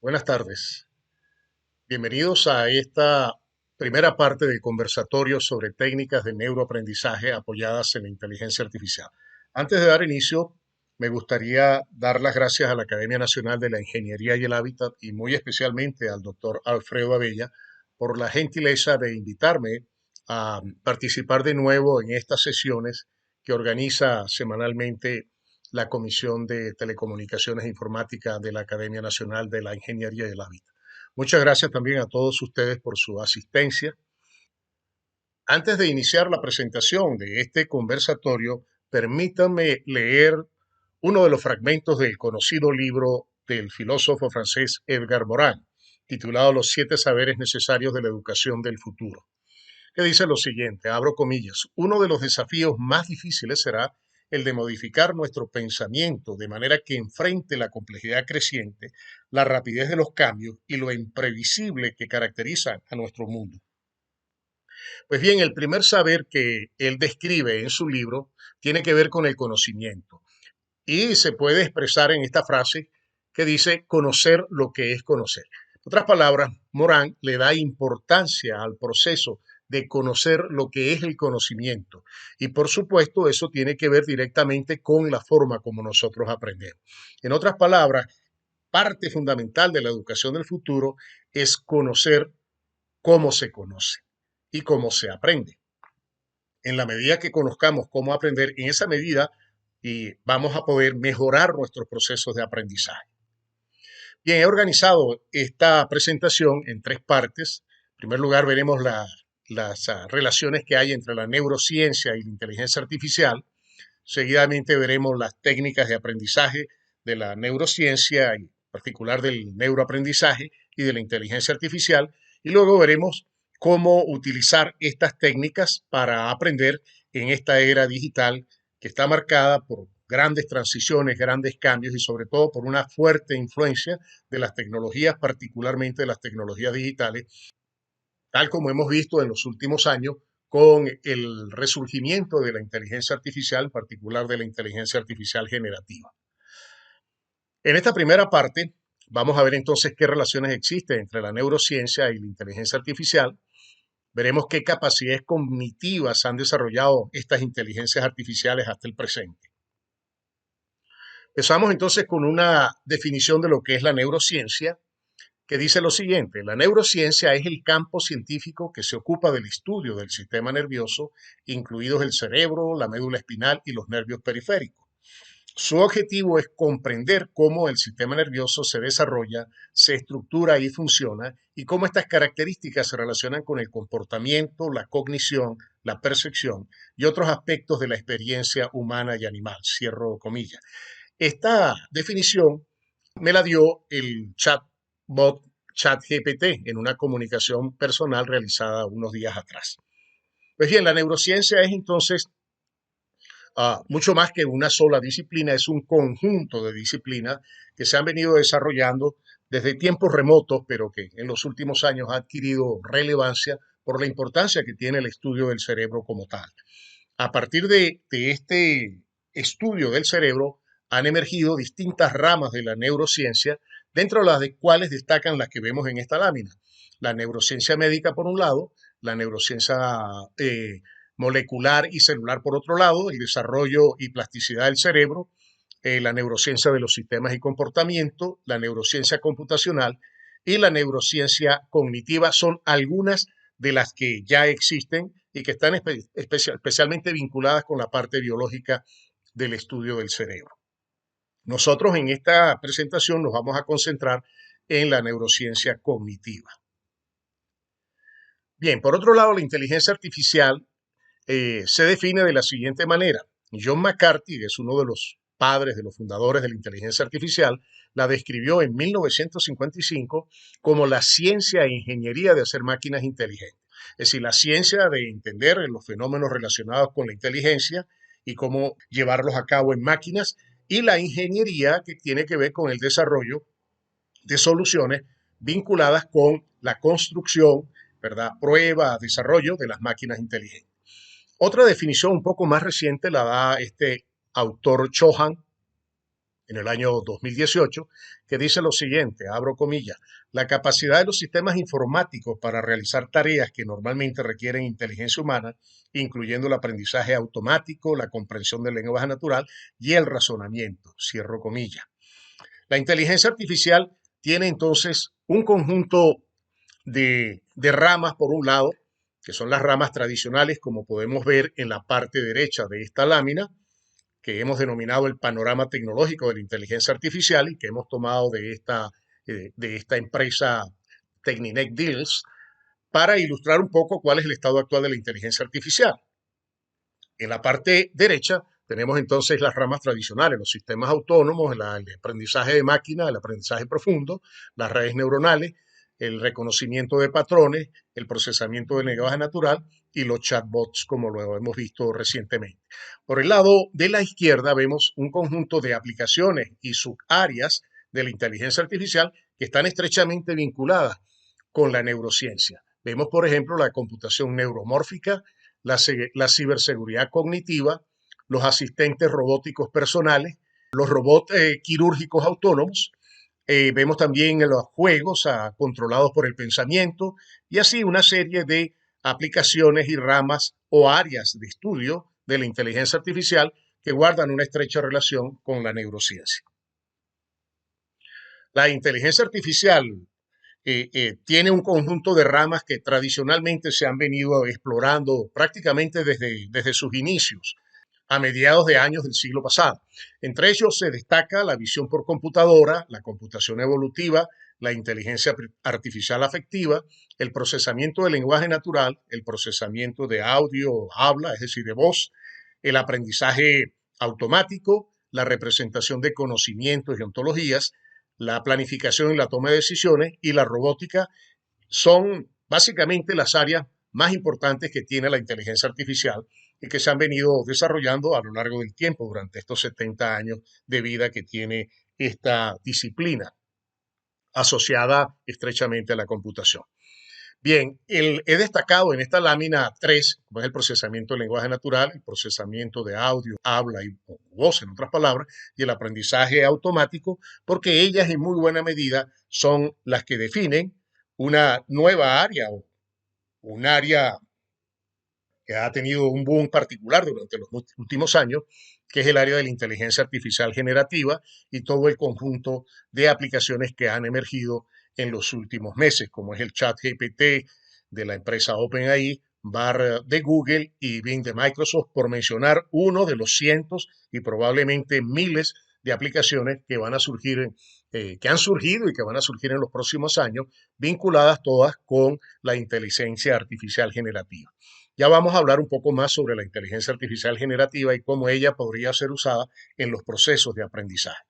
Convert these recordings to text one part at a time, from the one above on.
Buenas tardes. Bienvenidos a esta primera parte del conversatorio sobre técnicas de neuroaprendizaje apoyadas en la inteligencia artificial. Antes de dar inicio, me gustaría dar las gracias a la Academia Nacional de la Ingeniería y el Hábitat y muy especialmente al doctor Alfredo Abella por la gentileza de invitarme a participar de nuevo en estas sesiones que organiza semanalmente la Comisión de Telecomunicaciones e Informática de la Academia Nacional de la Ingeniería y el Hábitat. Muchas gracias también a todos ustedes por su asistencia. Antes de iniciar la presentación de este conversatorio, permítanme leer uno de los fragmentos del conocido libro del filósofo francés Edgar Morin, titulado Los siete saberes necesarios de la educación del futuro, que dice lo siguiente, abro comillas: uno de los desafíos más difíciles será el de modificar nuestro pensamiento de manera que enfrente la complejidad creciente, la rapidez de los cambios y lo imprevisible que caracterizan a nuestro mundo. Pues bien, el primer saber que él describe en su libro tiene que ver con el conocimiento y se puede expresar en esta frase que dice conocer lo que es conocer. En otras palabras, Morán le da importancia al proceso de conocer lo que es el conocimiento. Y por supuesto, eso tiene que ver directamente con la forma como nosotros aprendemos. En otras palabras, parte fundamental de la educación del futuro es conocer cómo se conoce y cómo se aprende. En la medida que conozcamos cómo aprender, en esa medida y vamos a poder mejorar nuestros procesos de aprendizaje. Bien, he organizado esta presentación en tres partes. En primer lugar, veremos las relaciones que hay entre la neurociencia y la inteligencia artificial. Seguidamente veremos las técnicas de aprendizaje de la neurociencia, en particular del neuroaprendizaje y de la inteligencia artificial. Y luego veremos cómo utilizar estas técnicas para aprender en esta era digital que está marcada por grandes transiciones, grandes cambios y sobre todo por una fuerte influencia de las tecnologías, particularmente de las tecnologías digitales, tal como hemos visto en los últimos años con el resurgimiento de la inteligencia artificial, en particular de la inteligencia artificial generativa. En esta primera parte vamos a ver entonces qué relaciones existen entre la neurociencia y la inteligencia artificial. Veremos qué capacidades cognitivas han desarrollado estas inteligencias artificiales hasta el presente. Empezamos entonces con una definición de lo que es la neurociencia, que dice lo siguiente: la neurociencia es el campo científico que se ocupa del estudio del sistema nervioso, incluidos el cerebro, la médula espinal y los nervios periféricos. Su objetivo es comprender cómo el sistema nervioso se desarrolla, se estructura y funciona, y cómo estas características se relacionan con el comportamiento, la cognición, la percepción y otros aspectos de la experiencia humana y animal. Cierro comillas. Esta definición me la dio el chatbot ChatGPT en una comunicación personal realizada unos días atrás. Pues bien, la neurociencia es entonces mucho más que una sola disciplina, es un conjunto de disciplinas que se han venido desarrollando desde tiempos remotos, pero que en los últimos años ha adquirido relevancia por la importancia que tiene el estudio del cerebro como tal. A partir de este estudio del cerebro han emergido distintas ramas de la neurociencia, dentro de las de cuales destacan las que vemos en esta lámina. La neurociencia médica por un lado, la neurociencia molecular y celular por otro lado, el desarrollo y plasticidad del cerebro, la neurociencia de los sistemas y comportamiento, la neurociencia computacional y la neurociencia cognitiva son algunas de las que ya existen y que están especialmente vinculadas con la parte biológica del estudio del cerebro. Nosotros en esta presentación nos vamos a concentrar en la neurociencia cognitiva. Bien, por otro lado, la inteligencia artificial se define de la siguiente manera. John McCarthy, que es uno de los padres, de los fundadores de la inteligencia artificial, la describió en 1955 como la ciencia e ingeniería de hacer máquinas inteligentes. Es decir, la ciencia de entender los fenómenos relacionados con la inteligencia y cómo llevarlos a cabo en máquinas, y la ingeniería que tiene que ver con el desarrollo de soluciones vinculadas con la construcción, ¿verdad? Prueba, desarrollo de las máquinas inteligentes. Otra definición un poco más reciente la da este autor Chohan en el año 2018, que dice lo siguiente, abro comillas: la capacidad de los sistemas informáticos para realizar tareas que normalmente requieren inteligencia humana, incluyendo el aprendizaje automático, la comprensión del lenguaje natural y el razonamiento, cierro comillas. La inteligencia artificial tiene entonces un conjunto de ramas, por un lado, que son las ramas tradicionales, como podemos ver en la parte derecha de esta lámina, que hemos denominado el panorama tecnológico de la inteligencia artificial y que hemos tomado de esta empresa Techninet Deals para ilustrar un poco cuál es el estado actual de la inteligencia artificial. En la parte derecha tenemos entonces las ramas tradicionales, los sistemas autónomos, el aprendizaje de máquina, el aprendizaje profundo, las redes neuronales, el reconocimiento de patrones, el procesamiento del lenguaje natural y los chatbots, como lo hemos visto recientemente. Por el lado de la izquierda vemos un conjunto de aplicaciones y subáreas de la inteligencia artificial que están estrechamente vinculadas con la neurociencia. Vemos, por ejemplo, la computación neuromórfica, la ciberseguridad cognitiva, los asistentes robóticos personales, los robots quirúrgicos autónomos. Vemos también los juegos controlados por el pensamiento y así una serie de aplicaciones y ramas o áreas de estudio de la inteligencia artificial que guardan una estrecha relación con la neurociencia. La inteligencia artificial tiene un conjunto de ramas que tradicionalmente se han venido explorando prácticamente desde sus inicios, a mediados de años del siglo pasado. Entre ellos se destaca la visión por computadora, la computación evolutiva, la inteligencia artificial afectiva, el procesamiento del lenguaje natural, el procesamiento de audio, habla, es decir, de voz, el aprendizaje automático, la representación de conocimientos y ontologías, la planificación y la toma de decisiones y la robótica son básicamente las áreas más importantes que tiene la inteligencia artificial y que se han venido desarrollando a lo largo del tiempo durante estos 70 años de vida que tiene esta disciplina asociada estrechamente a la computación. Bien, he destacado en esta lámina 3, como es el procesamiento del lenguaje natural, el procesamiento de audio, habla y voz, en otras palabras, y el aprendizaje automático, porque ellas en muy buena medida son las que definen una nueva área o un área que ha tenido un boom particular durante los últimos años, que es el área de la inteligencia artificial generativa y todo el conjunto de aplicaciones que han emergido en los últimos meses, como es el chat GPT de la empresa OpenAI, Bard de Google y Bing de Microsoft, por mencionar uno de los cientos y probablemente miles de aplicaciones que van a surgir, que han surgido y que van a surgir en los próximos años, vinculadas todas con la inteligencia artificial generativa. Ya vamos a hablar un poco más sobre la inteligencia artificial generativa y cómo ella podría ser usada en los procesos de aprendizaje.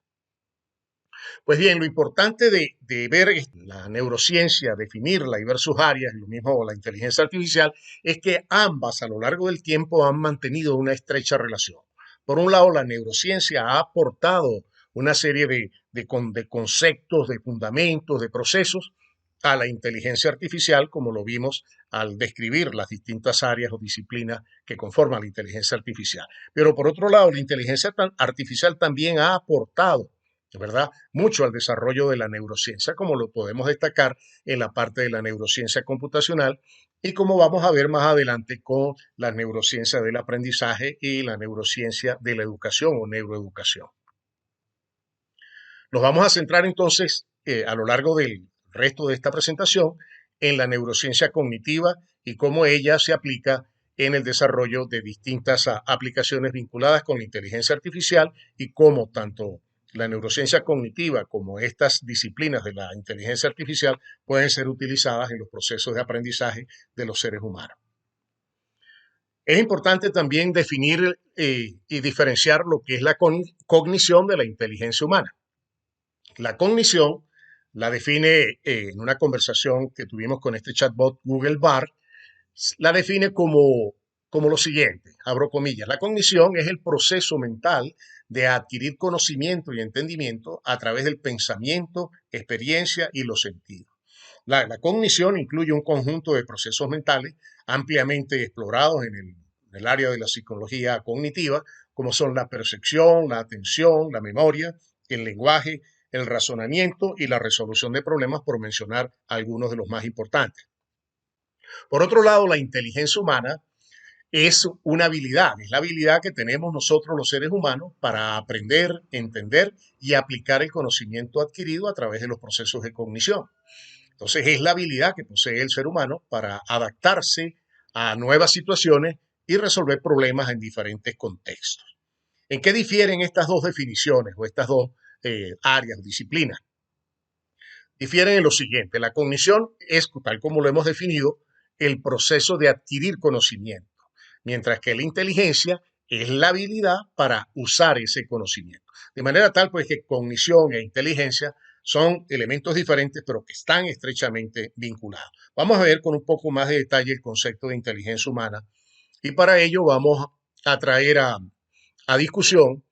Pues bien, lo importante de ver la neurociencia, definirla y ver sus áreas, y lo mismo la inteligencia artificial, es que ambas a lo largo del tiempo han mantenido una estrecha relación. Por un lado, la neurociencia ha aportado una serie de conceptos, de fundamentos, de procesos a la inteligencia artificial, como lo vimos al describir las distintas áreas o disciplinas que conforman la inteligencia artificial. Pero por otro lado, la inteligencia artificial también ha aportado, ¿verdad?, mucho al desarrollo de la neurociencia, como lo podemos destacar en la parte de la neurociencia computacional y como vamos a ver más adelante con la neurociencia del aprendizaje y la neurociencia de la educación o neuroeducación. Nos vamos a centrar entonces a lo largo del resto de esta presentación en la neurociencia cognitiva y cómo ella se aplica en el desarrollo de distintas aplicaciones vinculadas con la inteligencia artificial y cómo tanto la neurociencia cognitiva como estas disciplinas de la inteligencia artificial pueden ser utilizadas en los procesos de aprendizaje de los seres humanos. Es importante también definir y diferenciar lo que es la cognición de la inteligencia humana. La cognición la define en una conversación que tuvimos con este chatbot Google Bard, la define como lo siguiente, abro comillas: la cognición es el proceso mental de adquirir conocimiento y entendimiento a través del pensamiento, experiencia y los sentidos. La cognición incluye un conjunto de procesos mentales ampliamente explorados en el área de la psicología cognitiva, como son la percepción, la atención, la memoria, el lenguaje, el razonamiento y la resolución de problemas, por mencionar algunos de los más importantes. Por otro lado, la inteligencia humana es una habilidad, es la habilidad que tenemos nosotros los seres humanos para aprender, entender y aplicar el conocimiento adquirido a través de los procesos de cognición. Entonces es la habilidad que posee el ser humano para adaptarse a nuevas situaciones y resolver problemas en diferentes contextos. ¿En qué difieren estas dos definiciones o estas dos áreas, disciplinas? Difieren en lo siguiente. La cognición es, tal como lo hemos definido, el proceso de adquirir conocimiento, mientras que la inteligencia es la habilidad para usar ese conocimiento. De manera tal, pues, que cognición e inteligencia son elementos diferentes, pero que están estrechamente vinculados. Vamos a ver con un poco más de detalle el concepto de inteligencia humana y para ello vamos a traer a discusión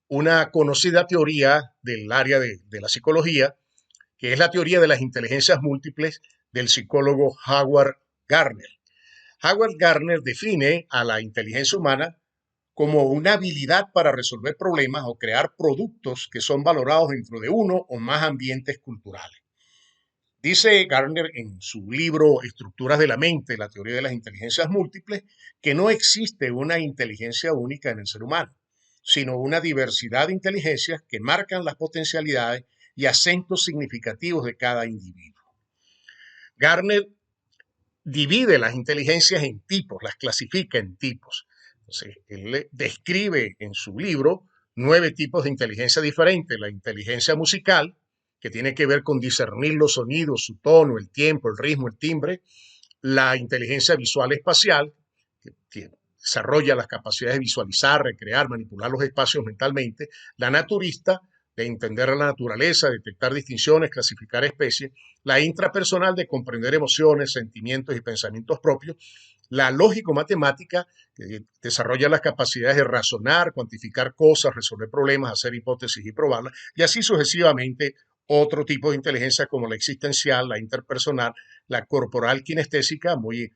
una conocida teoría del área de la psicología, que es la teoría de las inteligencias múltiples del psicólogo Howard Gardner. Howard Gardner define a la inteligencia humana como una habilidad para resolver problemas o crear productos que son valorados dentro de uno o más ambientes culturales. Dice Gardner en su libro Estructuras de la mente, la teoría de las inteligencias múltiples, que no existe una inteligencia única en el ser humano, sino una diversidad de inteligencias que marcan las potencialidades y acentos significativos de cada individuo. Gardner divide las inteligencias en tipos, las clasifica en tipos. Entonces, él describe en su libro 9 tipos de inteligencia diferentes. La inteligencia musical, que tiene que ver con discernir los sonidos, su tono, el tiempo, el ritmo, el timbre. La inteligencia visual espacial, que desarrolla las capacidades de visualizar, recrear, manipular los espacios mentalmente. La naturista, de entender la naturaleza, detectar distinciones, clasificar especies. La intrapersonal, de comprender emociones, sentimientos y pensamientos propios. La lógico-matemática, que desarrolla las capacidades de razonar, cuantificar cosas, resolver problemas, hacer hipótesis y probarlas, y así sucesivamente otro tipo de inteligencia como la existencial, la interpersonal, la corporal kinestésica, muy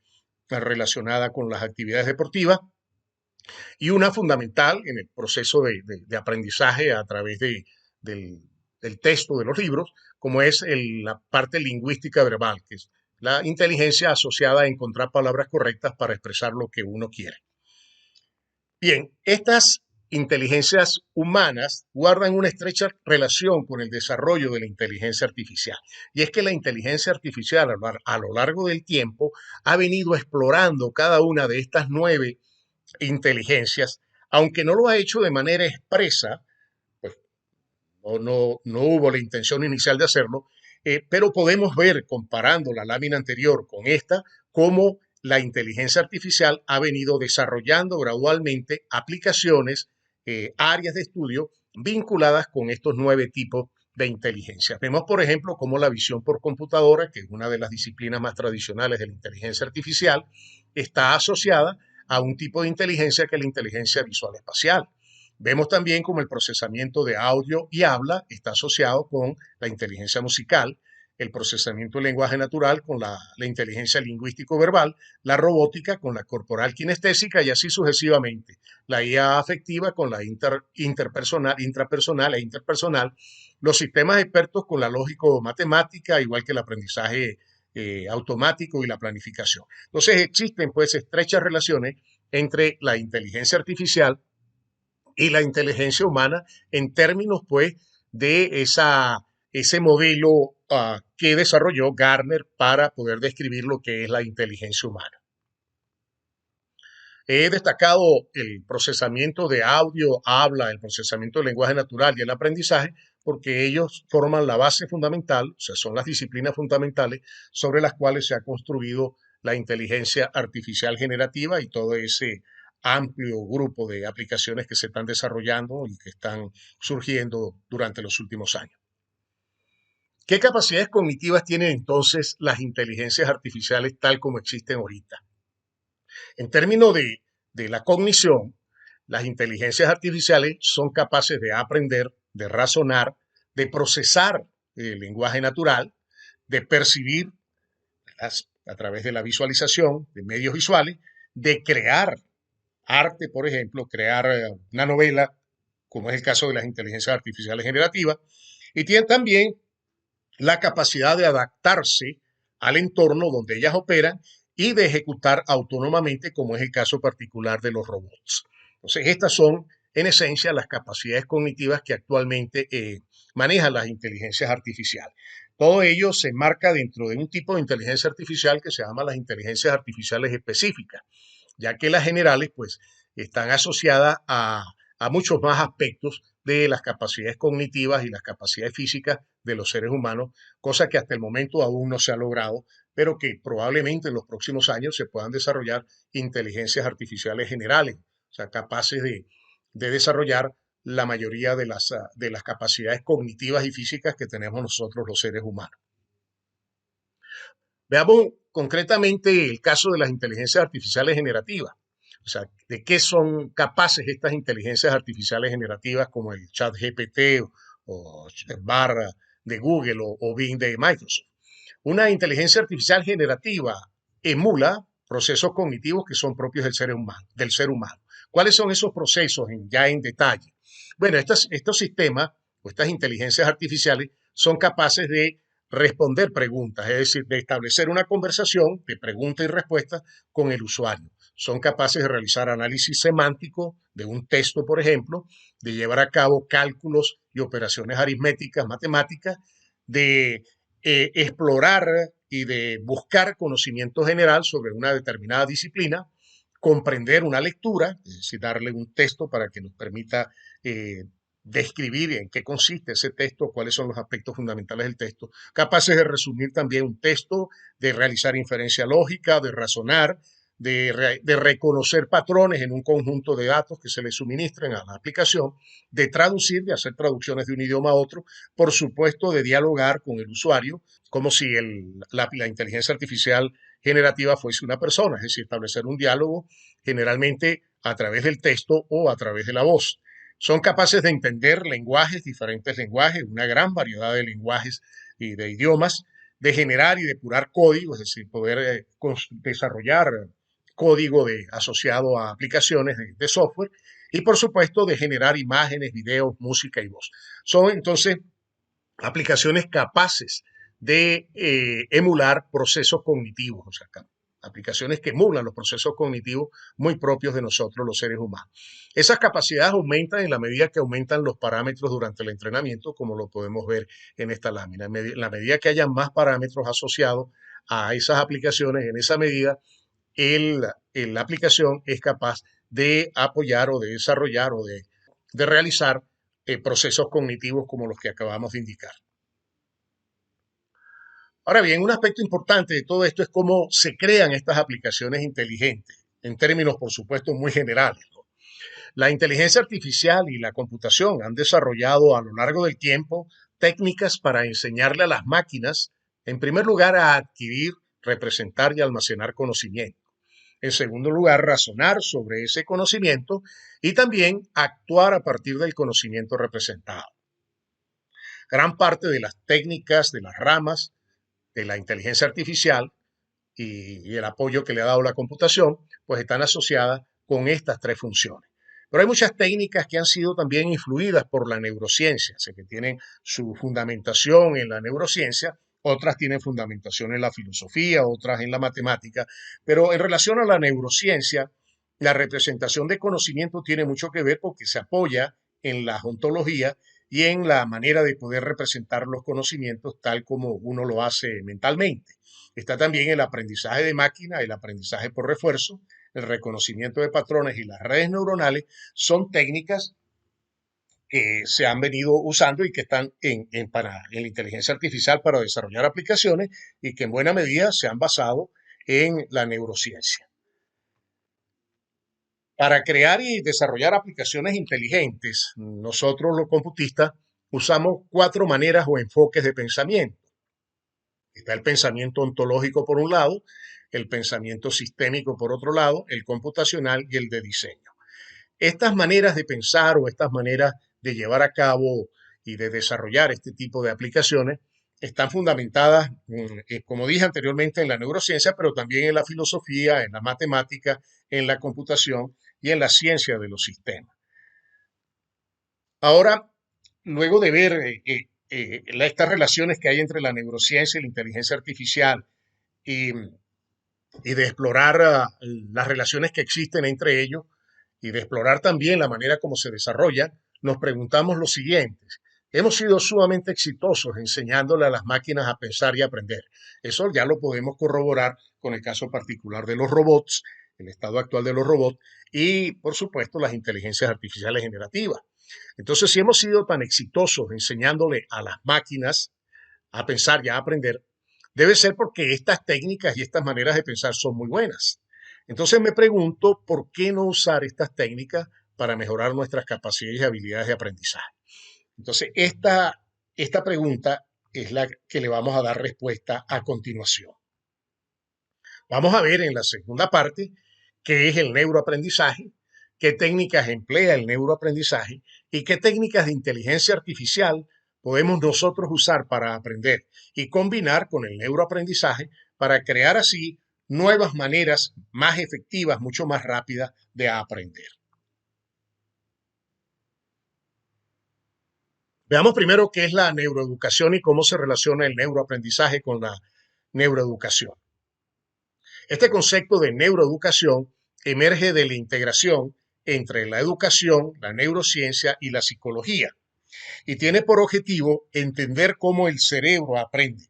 relacionada con las actividades deportivas, y una fundamental en el proceso de aprendizaje a través del texto de los libros, como es la parte lingüística verbal, que es la inteligencia asociada a encontrar palabras correctas para expresar lo que uno quiere. Bien, estas inteligencias humanas guardan una estrecha relación con el desarrollo de la inteligencia artificial. Y es que la inteligencia artificial a lo largo del tiempo ha venido explorando cada una de estas 9 inteligencias, aunque no lo ha hecho de manera expresa, pues no hubo la intención inicial de hacerlo, pero podemos ver, comparando la lámina anterior con esta, cómo la inteligencia artificial ha venido desarrollando gradualmente aplicaciones, áreas de estudio vinculadas con estos 9 tipos de inteligencia. Vemos, por ejemplo, cómo la visión por computadora, que es una de las disciplinas más tradicionales de la inteligencia artificial, está asociada a un tipo de inteligencia que es la inteligencia visual espacial. Vemos también cómo el procesamiento de audio y habla está asociado con la inteligencia musical, el procesamiento del lenguaje natural con la inteligencia lingüístico-verbal, la robótica con la corporal kinestésica y así sucesivamente. La IA afectiva con la intrapersonal e interpersonal, los sistemas expertos con la lógico-matemática, igual que el aprendizaje automático y la planificación. Entonces existen pues estrechas relaciones entre la inteligencia artificial y la inteligencia humana en términos pues de ese modelo que desarrolló Gardner para poder describir lo que es la inteligencia humana. He destacado el procesamiento de audio, habla, el procesamiento del lenguaje natural y el aprendizaje, porque ellos forman la base fundamental, o sea, son las disciplinas fundamentales sobre las cuales se ha construido la inteligencia artificial generativa y todo ese amplio grupo de aplicaciones que se están desarrollando y que están surgiendo durante los últimos años. ¿Qué capacidades cognitivas tienen entonces las inteligencias artificiales tal como existen ahorita? En términos de la cognición, las inteligencias artificiales son capaces de aprender, de razonar, de procesar el lenguaje natural, de percibir a través de la visualización de medios visuales, de crear arte, por ejemplo, crear una novela como es el caso de las inteligencias artificiales generativas, y tienen también la capacidad de adaptarse al entorno donde ellas operan y de ejecutar autónomamente, como es el caso particular de los robots. Entonces, estas son, en esencia, las capacidades cognitivas que actualmente manejan las inteligencias artificiales. Todo ello se enmarca dentro de un tipo de inteligencia artificial que se llama las inteligencias artificiales específicas, ya que las generales pues están asociadas a muchos más aspectos de las capacidades cognitivas y las capacidades físicas de los seres humanos, cosa que hasta el momento aún no se ha logrado, pero que probablemente en los próximos años se puedan desarrollar inteligencias artificiales generales, o sea, capaces de desarrollar la mayoría de las capacidades cognitivas y físicas que tenemos nosotros los seres humanos. Veamos concretamente el caso de las inteligencias artificiales generativas. O sea, de qué son capaces estas inteligencias artificiales generativas como el chat GPT o Barra de Google o Bing de Microsoft. Una inteligencia artificial generativa emula procesos cognitivos que son propios del ser humano. ¿Cuáles son esos procesos ya en detalle? Bueno, estos sistemas o estas inteligencias artificiales son capaces de responder preguntas, es decir, de establecer una conversación de pregunta y respuesta con el usuario. Son capaces de realizar análisis semántico de un texto, por ejemplo, de llevar a cabo cálculos y operaciones aritméticas, matemáticas, de explorar y de buscar conocimiento general sobre una determinada disciplina, comprender una lectura, es decir, darle un texto para que nos permita describir en qué consiste ese texto, cuáles son los aspectos fundamentales del texto, capaces de resumir también un texto, de realizar inferencia lógica, de razonar, de reconocer patrones en un conjunto de datos que se le suministren a la aplicación, de traducir, de hacer traducciones de un idioma a otro, por supuesto, de dialogar con el usuario, como si la inteligencia artificial generativa fuese una persona, es decir, establecer un diálogo generalmente a través del texto o a través de la voz. Son capaces de entender lenguajes, diferentes lenguajes, una gran variedad de lenguajes y de idiomas, de generar y depurar código, es decir, poder desarrollar código asociado a aplicaciones de software y por supuesto de generar imágenes, videos, música y voz. Son entonces aplicaciones capaces de emular procesos cognitivos, o sea, aplicaciones que emulan los procesos cognitivos muy propios de nosotros los seres humanos. Esas capacidades aumentan en la medida que aumentan los parámetros durante el entrenamiento, como lo podemos ver en esta lámina. En la medida que haya más parámetros asociados a esas aplicaciones, en esa medida la aplicación es capaz de apoyar o de desarrollar o de realizar procesos cognitivos como los que acabamos de indicar. Ahora bien, un aspecto importante de todo esto es cómo se crean estas aplicaciones inteligentes, en términos, por supuesto, muy generales, ¿no? La inteligencia artificial y la computación han desarrollado a lo largo del tiempo técnicas para enseñarle a las máquinas, en primer lugar, a adquirir, representar y almacenar conocimiento. En segundo lugar, razonar sobre ese conocimiento y también actuar a partir del conocimiento representado. Gran parte de las técnicas, de las ramas de la inteligencia artificial y el apoyo que le ha dado la computación, pues están asociadas con estas tres funciones. Pero hay muchas técnicas que han sido también influidas por la neurociencia, o sea, que tienen su fundamentación en la neurociencia, otras tienen fundamentación en la filosofía, otras en la matemática, pero en relación a la neurociencia, la representación de conocimiento tiene mucho que ver porque se apoya en la ontología y en la manera de poder representar los conocimientos tal como uno lo hace mentalmente. Está también el aprendizaje de máquina, el aprendizaje por refuerzo, el reconocimiento de patrones y las redes neuronales son técnicas que se han venido usando y que están en la inteligencia artificial para desarrollar aplicaciones y que en buena medida se han basado en la neurociencia. Para crear y desarrollar aplicaciones inteligentes, nosotros los computistas usamos cuatro maneras o enfoques de pensamiento. Está el pensamiento ontológico por un lado, el pensamiento sistémico por otro lado, el computacional y el de diseño. Estas maneras de pensar o estas maneras de llevar a cabo y de desarrollar este tipo de aplicaciones están fundamentadas, como dije anteriormente, en la neurociencia, pero también en la filosofía, en la matemática, en la computación y en la ciencia de los sistemas. Ahora, luego de ver estas relaciones que hay entre la neurociencia y la inteligencia artificial y, y de explorar las relaciones que existen entre ellos y de explorar también la manera como se desarrollan, nos preguntamos lo siguiente. Hemos sido sumamente exitosos enseñándole a las máquinas a pensar y aprender. Eso ya lo podemos corroborar con el caso particular de los robots, el estado actual de los robots y, por supuesto, las inteligencias artificiales generativas. Entonces, si hemos sido tan exitosos enseñándole a las máquinas a pensar y a aprender, debe ser porque estas técnicas y estas maneras de pensar son muy buenas. Entonces me pregunto, ¿por qué no usar estas técnicas para mejorar nuestras capacidades y habilidades de aprendizaje? Entonces, esta pregunta es la que le vamos a dar respuesta a continuación. Vamos a ver en la segunda parte qué es el neuroaprendizaje, qué técnicas emplea el neuroaprendizaje y qué técnicas de inteligencia artificial podemos nosotros usar para aprender y combinar con el neuroaprendizaje para crear así nuevas maneras más efectivas, mucho más rápidas de aprender. Veamos primero qué es la neuroeducación y cómo se relaciona el neuroaprendizaje con la neuroeducación. Este concepto de neuroeducación emerge de la integración entre la educación, la neurociencia y la psicología y tiene por objetivo entender cómo el cerebro aprende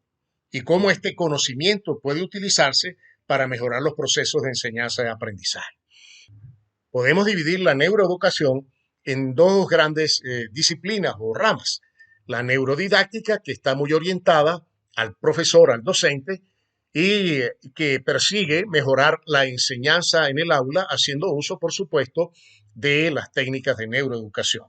y cómo este conocimiento puede utilizarse para mejorar los procesos de enseñanza y aprendizaje. Podemos dividir la neuroeducación en dos grandes disciplinas o ramas. La neurodidáctica, que está muy orientada al profesor, al docente, y que persigue mejorar la enseñanza en el aula, haciendo uso, por supuesto, de las técnicas de neuroeducación.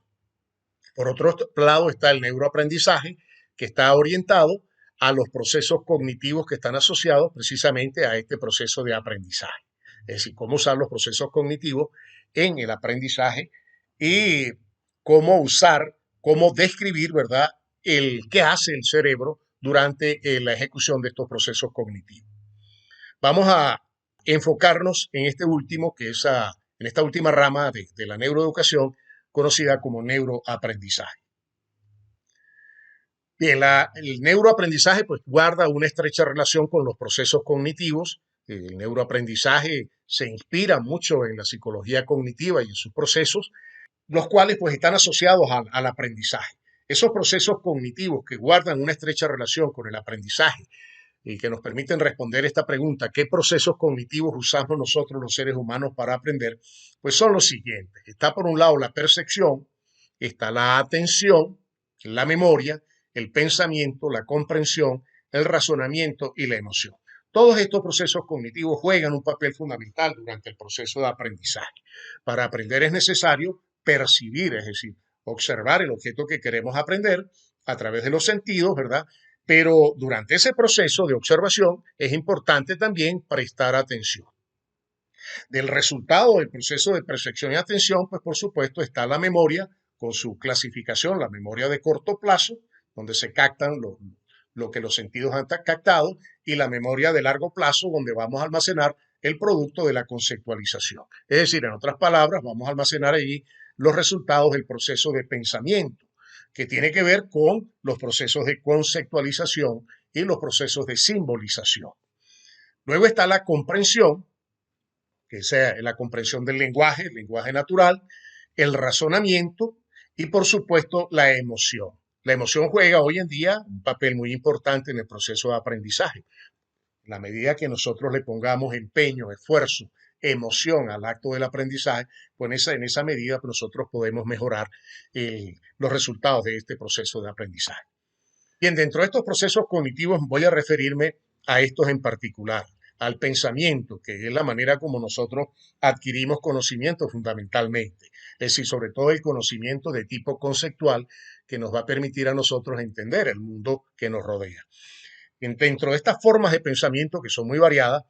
Por otro lado está el neuroaprendizaje, que está orientado a los procesos cognitivos que están asociados precisamente a este proceso de aprendizaje. Es decir, cómo usar los procesos cognitivos en el aprendizaje y cómo usar, cómo describir, ¿verdad?, el qué hace el cerebro durante la ejecución de estos procesos cognitivos. Vamos a enfocarnos en este último, en esta última rama de la neuroeducación, conocida como neuroaprendizaje. Bien, el neuroaprendizaje pues guarda una estrecha relación con los procesos cognitivos. El neuroaprendizaje se inspira mucho en la psicología cognitiva y en sus procesos, los cuales pues están asociados al aprendizaje. Esos procesos cognitivos que guardan una estrecha relación con el aprendizaje y que nos permiten responder esta pregunta, ¿qué procesos cognitivos usamos nosotros los seres humanos para aprender? Pues son los siguientes. Está por un lado la percepción, está la atención, la memoria, el pensamiento, la comprensión, el razonamiento y la emoción. Todos estos procesos cognitivos juegan un papel fundamental durante el proceso de aprendizaje. Para aprender es necesario percibir, es decir, observar el objeto que queremos aprender a través de los sentidos, ¿verdad? Pero durante ese proceso de observación es importante también prestar atención. Del resultado del proceso de percepción y atención, pues por supuesto está la memoria con su clasificación, la memoria de corto plazo, donde se captan lo que los sentidos han captado, y la memoria de largo plazo, donde vamos a almacenar el producto de la conceptualización. Es decir, en otras palabras, vamos a almacenar allí los resultados del proceso de pensamiento, que tiene que ver con los procesos de conceptualización y los procesos de simbolización. Luego está la comprensión, que sea la comprensión del lenguaje, el lenguaje natural, el razonamiento y por supuesto la emoción. La emoción juega hoy en día un papel muy importante en el proceso de aprendizaje. En la medida que nosotros le pongamos empeño, esfuerzo, emoción al acto del aprendizaje, pues en esa medida nosotros podemos mejorar los resultados de este proceso de aprendizaje. Bien, dentro de estos procesos cognitivos voy a referirme a estos en particular, al pensamiento, que es la manera como nosotros adquirimos conocimiento fundamentalmente, es decir, sobre todo el conocimiento de tipo conceptual que nos va a permitir a nosotros entender el mundo que nos rodea. Dentro de estas formas de pensamiento, que son muy variadas,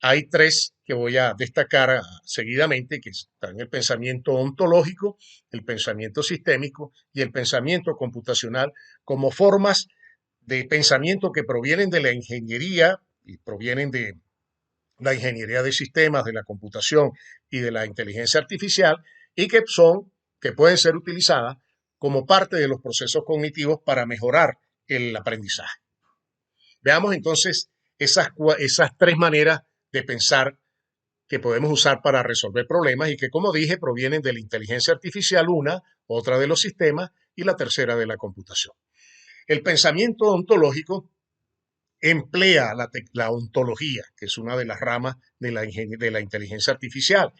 hay tres que voy a destacar seguidamente, que están el pensamiento ontológico, el pensamiento sistémico y el pensamiento computacional, como formas de pensamiento que provienen de la ingeniería y provienen de la ingeniería de sistemas, de la computación y de la inteligencia artificial, y que pueden ser utilizadas como parte de los procesos cognitivos para mejorar el aprendizaje. Veamos entonces esas tres maneras de pensar que podemos usar para resolver problemas y que, como dije, provienen de la inteligencia artificial, una, otra de los sistemas y la tercera de la computación. El pensamiento ontológico emplea la ontología, que es una de las ramas de la inteligencia artificial.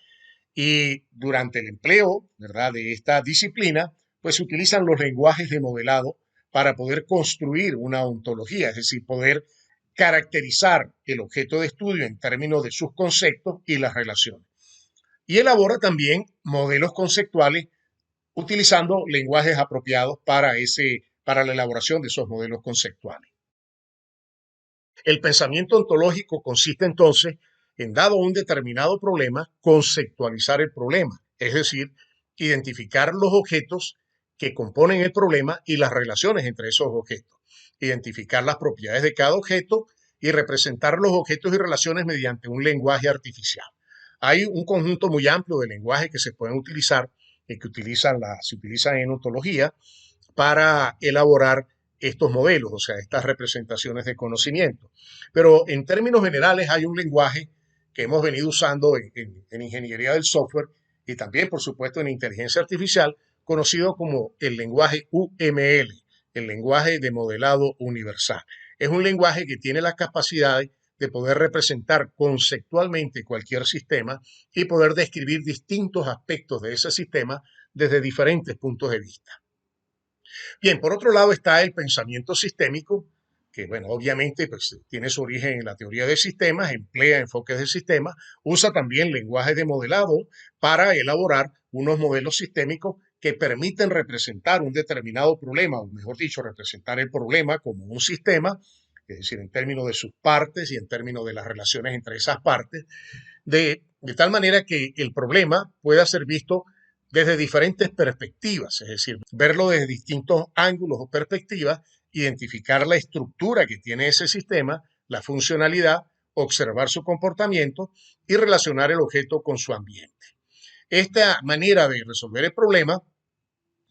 Y durante el empleo, ¿verdad?, de esta disciplina, pues se utilizan los lenguajes de modelado para poder construir una ontología, es decir, poder caracterizar el objeto de estudio en términos de sus conceptos y las relaciones. Y elabora también modelos conceptuales utilizando lenguajes apropiados para la elaboración de esos modelos conceptuales. El pensamiento ontológico consiste entonces en, dado un determinado problema, conceptualizar el problema, es decir, identificar los objetos que componen el problema y las relaciones entre esos objetos, identificar las propiedades de cada objeto y representar los objetos y relaciones mediante un lenguaje artificial. Hay un conjunto muy amplio de lenguajes que se pueden utilizar y que se utilizan en ontología para elaborar estos modelos, o sea, estas representaciones de conocimiento. Pero en términos generales hay un lenguaje que hemos venido usando en ingeniería del software y también, por supuesto, en inteligencia artificial, conocido como el lenguaje UML, el lenguaje de modelado universal. Es un lenguaje que tiene las capacidades de poder representar conceptualmente cualquier sistema y poder describir distintos aspectos de ese sistema desde diferentes puntos de vista. Bien, por otro lado está el pensamiento sistémico, que bueno, obviamente pues, tiene su origen en la teoría de sistemas, emplea enfoques de sistemas, usa también lenguaje de modelado para elaborar unos modelos sistémicos que permiten representar un determinado problema, o mejor dicho, representar el problema como un sistema, es decir, en términos de sus partes y en términos de las relaciones entre esas partes, de tal manera que el problema pueda ser visto desde diferentes perspectivas, es decir, verlo desde distintos ángulos o perspectivas, identificar la estructura que tiene ese sistema, la funcionalidad, observar su comportamiento y relacionar el objeto con su ambiente. Esta manera de resolver el problema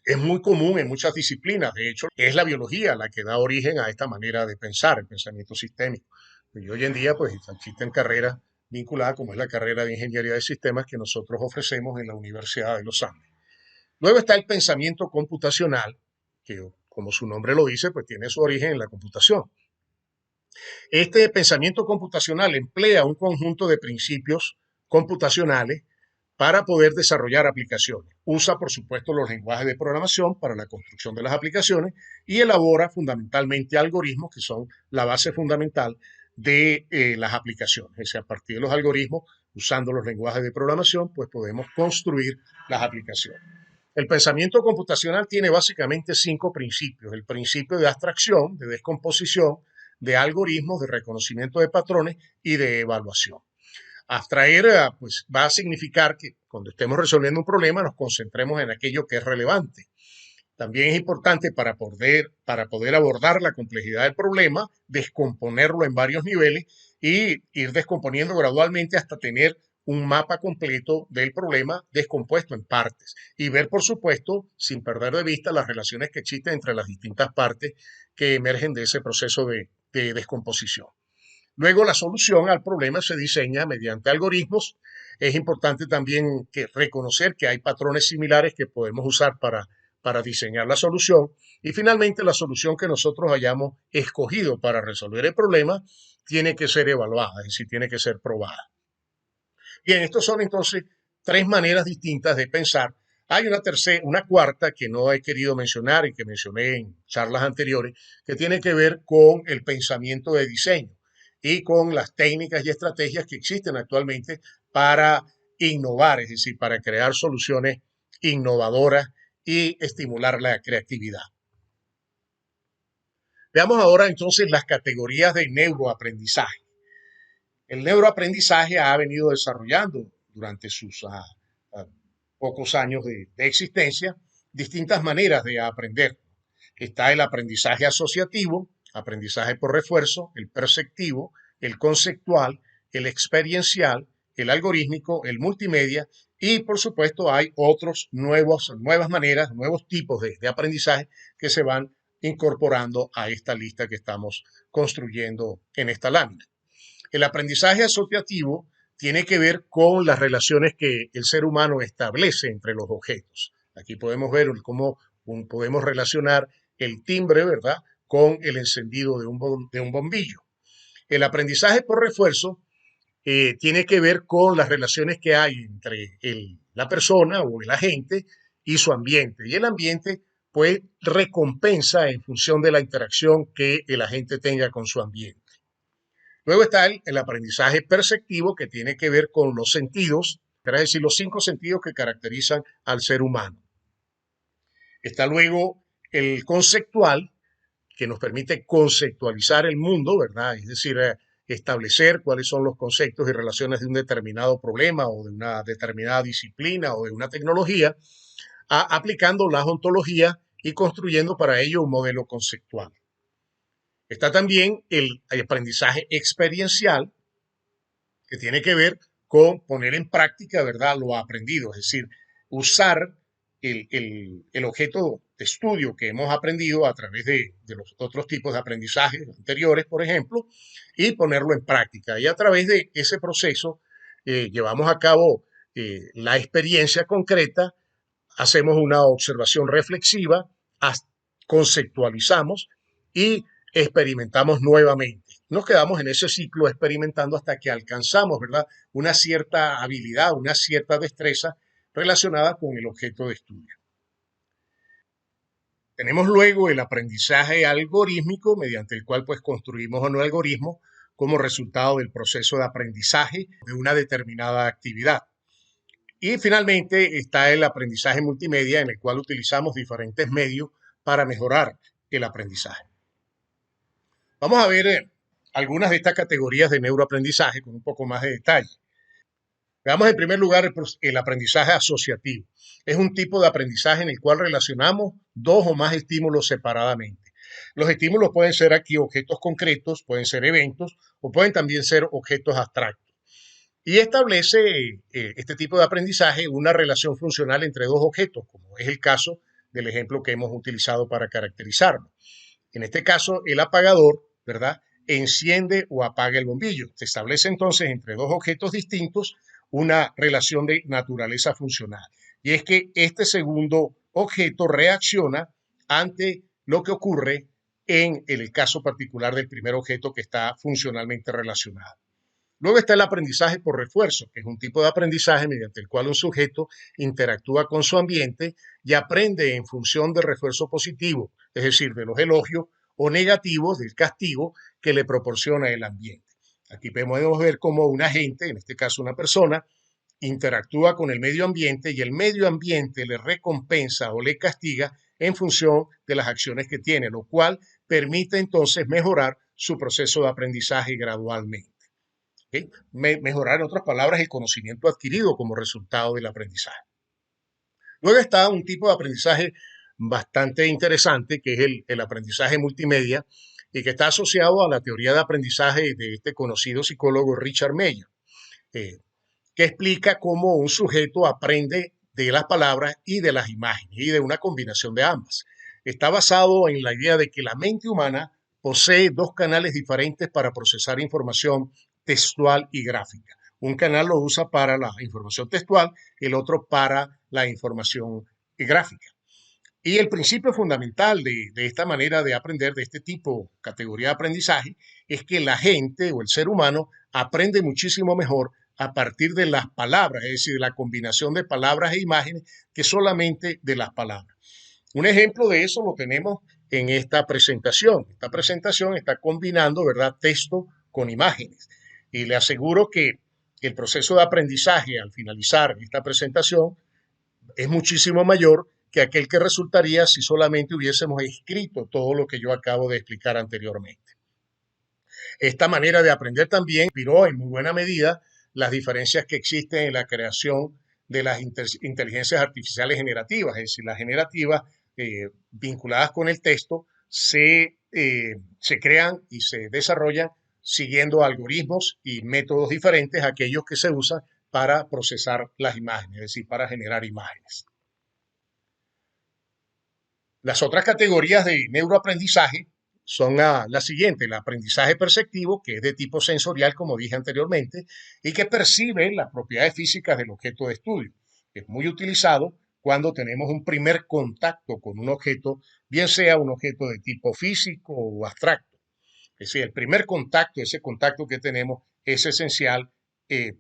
es muy común en muchas disciplinas. De hecho, es la biología la que da origen a esta manera de pensar, el pensamiento sistémico. Y hoy en día, pues, existen carreras vinculadas, como es la carrera de Ingeniería de Sistemas que nosotros ofrecemos en la Universidad de los Andes. Luego está el pensamiento computacional, que, como su nombre lo dice, pues tiene su origen en la computación. Este pensamiento computacional emplea un conjunto de principios computacionales para poder desarrollar aplicaciones. Usa, por supuesto, los lenguajes de programación para la construcción de las aplicaciones y elabora fundamentalmente algoritmos que son la base fundamental de las aplicaciones. Es decir, a partir de los algoritmos, usando los lenguajes de programación, pues podemos construir las aplicaciones. El pensamiento computacional tiene básicamente 5 principios. El principio de abstracción, de descomposición, de algoritmos, de reconocimiento de patrones y de evaluación. Abstraer pues, va a significar que cuando estemos resolviendo un problema nos concentremos en aquello que es relevante. También es importante para poder abordar la complejidad del problema, descomponerlo en varios niveles y ir descomponiendo gradualmente hasta tener un mapa completo del problema descompuesto en partes y ver, por supuesto, sin perder de vista las relaciones que existen entre las distintas partes que emergen de ese proceso de descomposición. Luego, la solución al problema se diseña mediante algoritmos. Es importante también reconocer que hay patrones similares que podemos usar para diseñar la solución. Y finalmente, la solución que nosotros hayamos escogido para resolver el problema tiene que ser evaluada, es decir, tiene que ser probada. Bien, estos son entonces 3 maneras distintas de pensar. Hay una cuarta que no he querido mencionar y que mencioné en charlas anteriores, que tiene que ver con el pensamiento de diseño y con las técnicas y estrategias que existen actualmente para innovar, es decir, para crear soluciones innovadoras y estimular la creatividad. Veamos ahora entonces las categorías de neuroaprendizaje. El neuroaprendizaje ha venido desarrollando durante sus pocos años de existencia distintas maneras de aprender. Está el aprendizaje asociativo, aprendizaje por refuerzo, el perceptivo, el conceptual, el experiencial el algorítmico, el multimedia y por supuesto hay otros nuevas maneras, nuevos tipos de aprendizaje que se van incorporando a esta lista que estamos construyendo en esta lámina. El aprendizaje asociativo tiene que ver con las relaciones que el ser humano establece entre los objetos. Aquí podemos ver cómo podemos relacionar el timbre, ¿verdad?, con el encendido de un bombillo. El aprendizaje por refuerzo tiene que ver con las relaciones que hay entre la persona o el agente y su ambiente. Y el ambiente, pues, recompensa en función de la interacción que el agente tenga con su ambiente. Luego está el aprendizaje perceptivo, que tiene que ver con los sentidos, es decir, los 5 sentidos que caracterizan al ser humano. Está luego el conceptual, que nos permite conceptualizar el mundo, ¿verdad? Es decir, establecer cuáles son los conceptos y relaciones de un determinado problema o de una determinada disciplina o de una tecnología, aplicando las ontologías y construyendo para ello un modelo conceptual. Está también el aprendizaje experiencial, que tiene que ver con poner en práctica, ¿verdad?, lo aprendido, es decir, usar el objeto de estudio que hemos aprendido a través de los otros tipos de aprendizaje anteriores, por ejemplo, y ponerlo en práctica. Y a través de ese proceso llevamos a cabo la experiencia concreta, hacemos una observación reflexiva, conceptualizamos y experimentamos nuevamente. Nos quedamos en ese ciclo experimentando hasta que alcanzamos, ¿verdad?, una cierta habilidad, una cierta destreza relacionada con el objeto de estudio. Tenemos luego el aprendizaje algorítmico, mediante el cual pues construimos un algoritmo como resultado del proceso de aprendizaje de una determinada actividad. Y finalmente está el aprendizaje multimedia, en el cual utilizamos diferentes medios para mejorar el aprendizaje. Vamos a ver algunas de estas categorías de neuroaprendizaje con un poco más de detalle. Veamos en primer lugar el aprendizaje asociativo. Es un tipo de aprendizaje en el cual relacionamos dos o más estímulos separadamente. Los estímulos pueden ser aquí objetos concretos, pueden ser eventos o pueden también ser objetos abstractos. Y establece este tipo de aprendizaje una relación funcional entre dos objetos, como es el caso del ejemplo que hemos utilizado para caracterizarlo. En este caso, el apagador, ¿verdad?, enciende o apaga el bombillo. Se establece entonces entre dos objetos distintos una relación de naturaleza funcional. Y es que este segundo objeto reacciona ante lo que ocurre en el caso particular del primer objeto que está funcionalmente relacionado. Luego está el aprendizaje por refuerzo, que es un tipo de aprendizaje mediante el cual un sujeto interactúa con su ambiente y aprende en función del refuerzo positivo, es decir, de los elogios, o negativos del castigo que le proporciona el ambiente. Aquí podemos ver cómo un agente, en este caso una persona, interactúa con el medio ambiente y el medio ambiente le recompensa o le castiga en función de las acciones que tiene, lo cual permite entonces mejorar su proceso de aprendizaje gradualmente. ¿Okay? Mejorar, en otras palabras, el conocimiento adquirido como resultado del aprendizaje. Luego está un tipo de aprendizaje bastante interesante, que es el aprendizaje multimedia, y que está asociado a la teoría de aprendizaje de este conocido psicólogo Richard Meyer, que explica cómo un sujeto aprende de las palabras y de las imágenes, y de una combinación de ambas. Está basado en la idea de que la mente humana posee dos canales diferentes para procesar información textual y gráfica. Un canal lo usa para la información textual, el otro para la información gráfica. Y el principio fundamental de esta manera de aprender, de este tipo, categoría de aprendizaje, es que la gente o el ser humano aprende muchísimo mejor a partir de las palabras, es decir, de la combinación de palabras e imágenes, que solamente de las palabras. Un ejemplo de eso lo tenemos en esta presentación. Esta presentación está combinando, ¿verdad?, texto con imágenes. Y le aseguro que el proceso de aprendizaje al finalizar esta presentación es muchísimo mayor que aquel que resultaría si solamente hubiésemos escrito todo lo que yo acabo de explicar anteriormente. Esta manera de aprender también inspiró en muy buena medida las diferencias que existen en la creación de las inteligencias artificiales generativas, es decir, las generativas vinculadas con el texto se crean y se desarrollan siguiendo algoritmos y métodos diferentes a aquellos que se usan para procesar las imágenes, es decir, para generar imágenes. Las otras categorías de neuroaprendizaje son la siguiente: el aprendizaje perceptivo, que es de tipo sensorial, como dije anteriormente, y que percibe las propiedades físicas del objeto de estudio. Es muy utilizado cuando tenemos un primer contacto con un objeto, bien sea un objeto de tipo físico o abstracto. Es decir, el primer contacto, ese contacto que tenemos, es esencial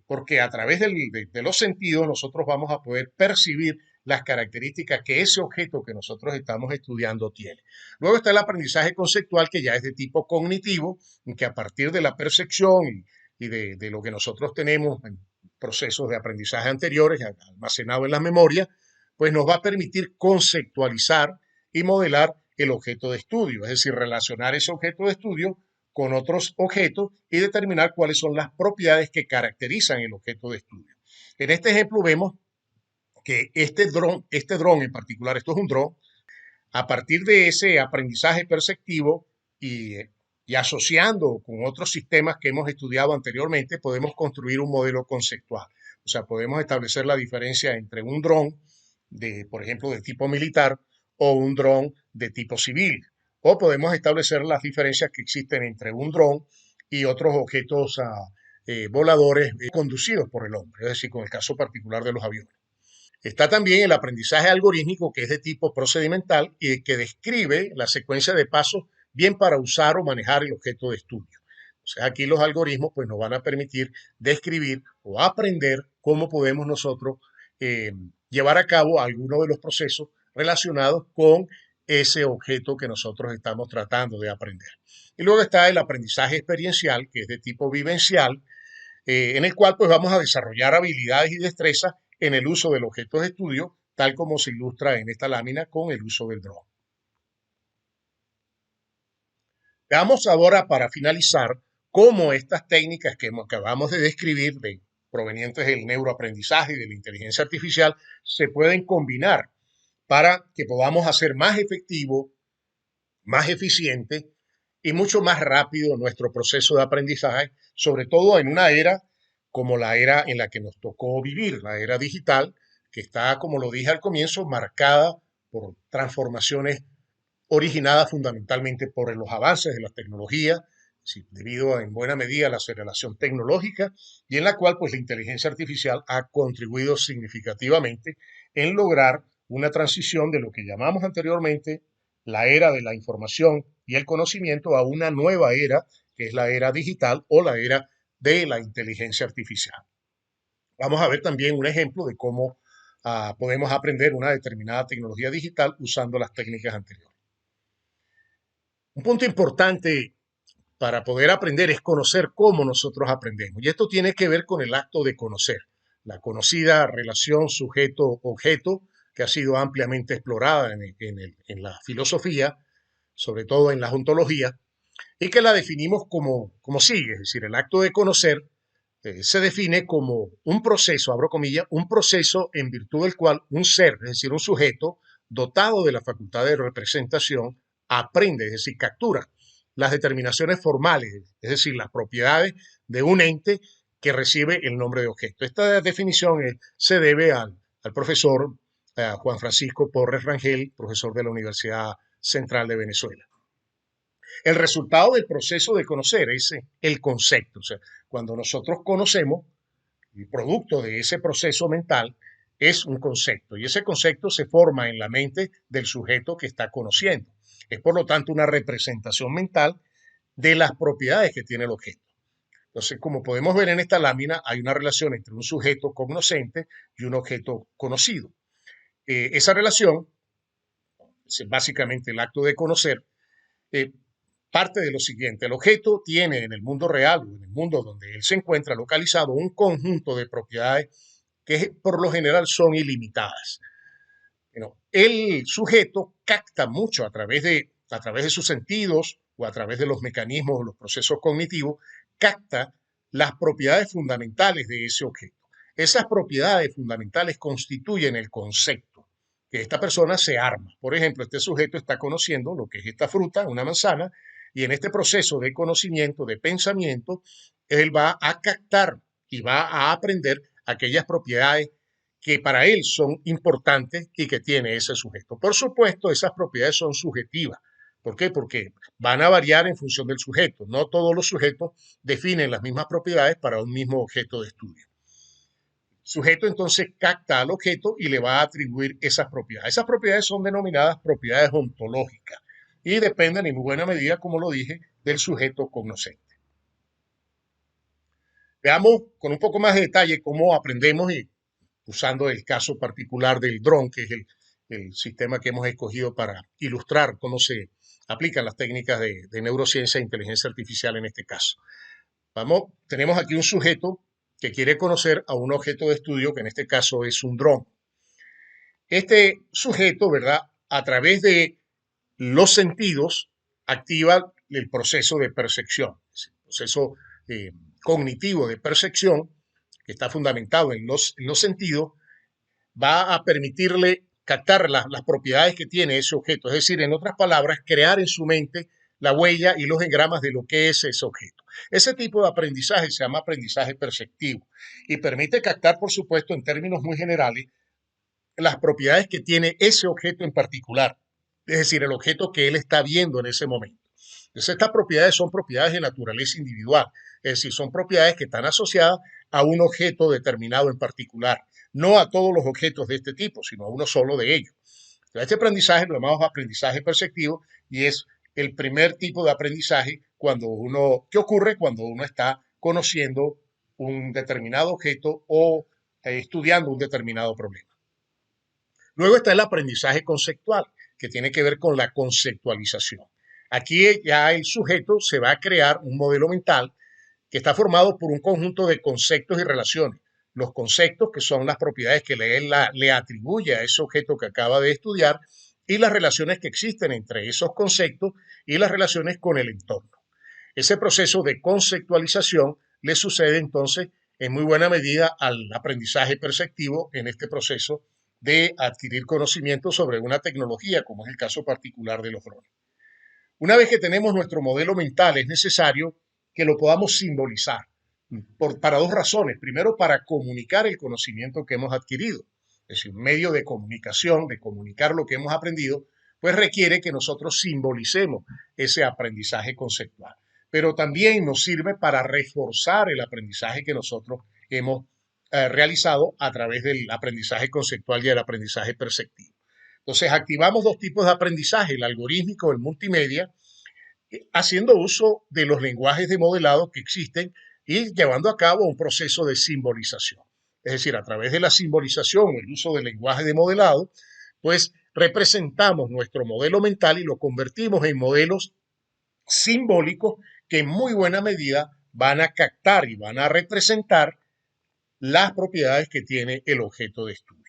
porque a través de los sentidos nosotros vamos a poder percibir las características que ese objeto que nosotros estamos estudiando tiene. Luego está el aprendizaje conceptual, que ya es de tipo cognitivo, en que a partir de la percepción y de lo que nosotros tenemos en procesos de aprendizaje anteriores almacenado en la memoria, pues nos va a permitir conceptualizar y modelar el objeto de estudio, es decir, relacionar ese objeto de estudio con otros objetos y determinar cuáles son las propiedades que caracterizan el objeto de estudio. En este ejemplo vemos que este dron en particular, esto es un dron, a partir de ese aprendizaje perceptivo y asociando con otros sistemas que hemos estudiado anteriormente, podemos construir un modelo conceptual. O sea, podemos establecer la diferencia entre un dron por ejemplo, de tipo militar o un dron de tipo civil. O podemos establecer las diferencias que existen entre un dron y otros objetos voladores conducidos por el hombre, es decir, con el caso particular de los aviones. Está también el aprendizaje algorítmico, que es de tipo procedimental y que describe la secuencia de pasos bien para usar o manejar el objeto de estudio. O sea, aquí los algoritmos pues, nos van a permitir describir o aprender cómo podemos nosotros llevar a cabo algunos de los procesos relacionados con ese objeto que nosotros estamos tratando de aprender. Y luego está el aprendizaje experiencial, que es de tipo vivencial, en el cual pues vamos a desarrollar habilidades y destrezas en el uso del objeto de estudio, tal como se ilustra en esta lámina con el uso del dron. Veamos ahora, para finalizar, cómo estas técnicas que acabamos de describir, provenientes del neuroaprendizaje y de la inteligencia artificial, se pueden combinar para que podamos hacer más efectivo, más eficiente y mucho más rápido nuestro proceso de aprendizaje, sobre todo en una era como la era en la que nos tocó vivir, la era digital, que está, como lo dije al comienzo, marcada por transformaciones originadas fundamentalmente por los avances de las tecnologías, sí, debido en buena medida a la aceleración tecnológica, y en la cual pues la inteligencia artificial ha contribuido significativamente en lograr una transición de lo que llamamos anteriormente la era de la información y el conocimiento a una nueva era, que es la era digital o la era de la inteligencia artificial. Vamos a ver también un ejemplo de cómo podemos aprender una determinada tecnología digital usando las técnicas anteriores. Un punto importante para poder aprender es conocer cómo nosotros aprendemos. Y esto tiene que ver con el acto de conocer, la conocida relación sujeto-objeto, que ha sido ampliamente explorada en la filosofía, sobre todo en la ontología, y que la definimos como sigue, es decir, el acto de conocer se define como un proceso, abro comillas, un proceso en virtud del cual un ser, es decir, un sujeto dotado de la facultad de representación, aprende, es decir, captura las determinaciones formales, es decir, las propiedades de un ente que recibe el nombre de objeto. Esta definición se debe al profesor Juan Francisco Porres Rangel, profesor de la Universidad Central de Venezuela. El resultado del proceso de conocer es el concepto. O sea, cuando nosotros conocemos, el producto de ese proceso mental es un concepto y ese concepto se forma en la mente del sujeto que está conociendo. Es por lo tanto una representación mental de las propiedades que tiene el objeto. Entonces, como podemos ver en esta lámina, hay una relación entre un sujeto cognoscente y un objeto conocido. Esa relación, es básicamente el acto de conocer, eh, parte de lo siguiente: el objeto tiene en el mundo real o en el mundo donde él se encuentra localizado un conjunto de propiedades que por lo general son ilimitadas. Bueno, el sujeto capta mucho a través de sus sentidos o a través de los mecanismos o los procesos cognitivos, capta las propiedades fundamentales de ese objeto. Esas propiedades fundamentales constituyen el concepto que esta persona se arma. Por ejemplo, este sujeto está conociendo lo que es esta fruta, una manzana, Y en este proceso de conocimiento, de pensamiento, él va a captar y va a aprender aquellas propiedades que para él son importantes y que tiene ese sujeto. Por supuesto, esas propiedades son subjetivas. ¿Por qué? Porque van a variar en función del sujeto. No todos los sujetos definen las mismas propiedades para un mismo objeto de estudio. El sujeto entonces capta al objeto y le va a atribuir esas propiedades. Esas propiedades son denominadas propiedades ontológicas y dependen en muy buena medida, como lo dije, del sujeto cognoscente. Veamos con un poco más de detalle cómo aprendemos y usando el caso particular del dron, que es el sistema que hemos escogido para ilustrar cómo se aplican las técnicas de neurociencia e inteligencia artificial en este caso. Tenemos aquí un sujeto que quiere conocer a un objeto de estudio, que en este caso es un dron. Este sujeto, ¿verdad? A través de los sentidos, activa el proceso de percepción, el proceso eh, cognitivo de percepción, que está fundamentado en los sentidos, va a permitirle captar las propiedades que tiene ese objeto. Es decir, en otras palabras, crear en su mente la huella y los engramas de lo que es ese objeto. Ese tipo de aprendizaje se llama aprendizaje perceptivo y permite captar, por supuesto, en términos muy generales, las propiedades que tiene ese objeto en particular, es decir, el objeto que él está viendo en ese momento. Entonces, estas propiedades son propiedades de naturaleza individual, es decir, son propiedades que están asociadas a un objeto determinado en particular, no a todos los objetos de este tipo, sino a uno solo de ellos. Entonces, este aprendizaje lo llamamos aprendizaje perceptivo y es el primer tipo de aprendizaje que ocurre cuando uno está conociendo un determinado objeto o estudiando un determinado problema. Luego está el aprendizaje conceptual, que tiene que ver con la conceptualización. Aquí ya el sujeto se va a crear un modelo mental que está formado por un conjunto de conceptos y relaciones. Los conceptos, que son las propiedades que le atribuye a ese objeto que acaba de estudiar, y las relaciones que existen entre esos conceptos y las relaciones con el entorno. Ese proceso de conceptualización le sucede entonces en muy buena medida al aprendizaje perceptivo en este proceso de adquirir conocimiento sobre una tecnología, como es el caso particular de los drones. Una vez que tenemos nuestro modelo mental, es necesario que lo podamos simbolizar para dos razones. Primero, para comunicar el conocimiento que hemos adquirido. Es decir, un medio de comunicación, de comunicar lo que hemos aprendido, pues requiere que nosotros simbolicemos ese aprendizaje conceptual. Pero también nos sirve para reforzar el aprendizaje que nosotros hemos realizado a través del aprendizaje conceptual y el aprendizaje perceptivo. Entonces, activamos dos tipos de aprendizaje, el algorítmico, el multimedia, haciendo uso de los lenguajes de modelado que existen y llevando a cabo un proceso de simbolización. Es decir, a través de la simbolización o el uso del lenguaje de modelado, pues representamos nuestro modelo mental y lo convertimos en modelos simbólicos que en muy buena medida van a captar y van a representar las propiedades que tiene el objeto de estudio.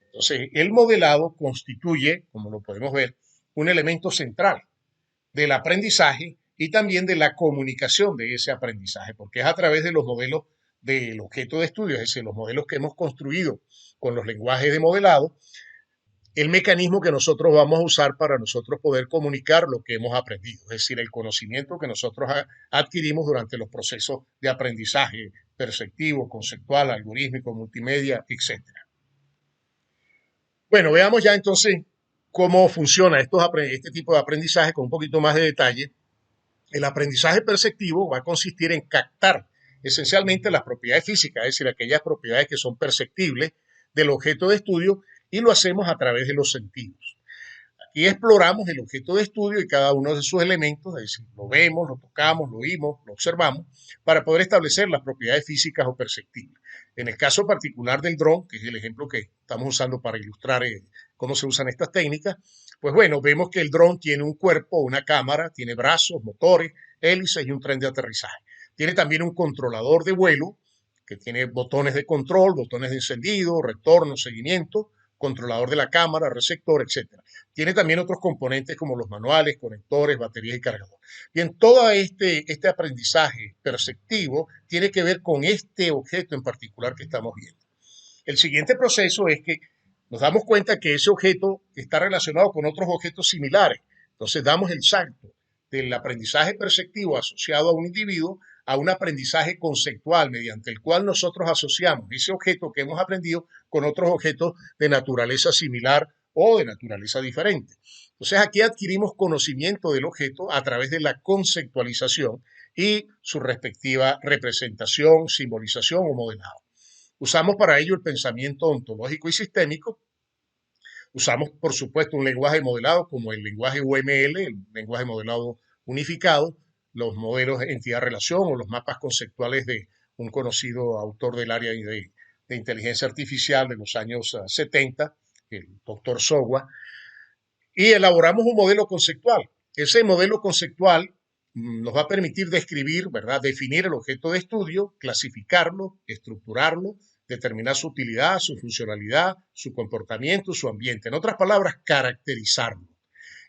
Entonces, el modelado constituye, como lo podemos ver, un elemento central del aprendizaje y también de la comunicación de ese aprendizaje, porque es a través de los modelos del objeto de estudio, es decir, los modelos que hemos construido con los lenguajes de modelado, el mecanismo que nosotros vamos a usar para nosotros poder comunicar lo que hemos aprendido, es decir, el conocimiento que nosotros adquirimos durante los procesos de aprendizaje perceptivo, conceptual, algorítmico, multimedia, etcétera. Bueno, veamos ya entonces cómo funciona este tipo de aprendizaje con un poquito más de detalle. El aprendizaje perceptivo va a consistir en captar esencialmente las propiedades físicas, es decir, aquellas propiedades que son perceptibles del objeto de estudio y lo hacemos a través de los sentidos. Aquí exploramos el objeto de estudio y cada uno de sus elementos, es decir, lo vemos, lo tocamos, lo oímos, lo observamos, para poder establecer las propiedades físicas o perceptibles. En el caso particular del dron, que es el ejemplo que estamos usando para ilustrar cómo se usan estas técnicas, pues bueno, vemos que el dron tiene un cuerpo, una cámara, tiene brazos, motores, hélices y un tren de aterrizaje. Tiene también un controlador de vuelo que tiene botones de control, botones de encendido, retorno, seguimiento, controlador de la cámara, receptor, etcétera. Tiene también otros componentes como los manuales, conectores, baterías y cargador. Bien, todo este aprendizaje perceptivo tiene que ver con este objeto en particular que estamos viendo. El siguiente proceso es que nos damos cuenta que ese objeto está relacionado con otros objetos similares. Entonces damos el salto del aprendizaje perceptivo asociado a un individuo a un aprendizaje conceptual mediante el cual nosotros asociamos ese objeto que hemos aprendido con otros objetos de naturaleza similar o de naturaleza diferente. Entonces aquí adquirimos conocimiento del objeto a través de la conceptualización y su respectiva representación, simbolización o modelado. Usamos para ello el pensamiento ontológico y sistémico. Usamos, por supuesto, un lenguaje modelado como el lenguaje UML, el lenguaje modelado unificado, los modelos entidad-relación o los mapas conceptuales de un conocido autor del área de inteligencia artificial de los años 70, el doctor Sowa, y elaboramos un modelo conceptual. Ese modelo conceptual nos va a permitir describir, ¿verdad? Definir el objeto de estudio, clasificarlo, estructurarlo, determinar su utilidad, su funcionalidad, su comportamiento, su ambiente. En otras palabras, caracterizarlo.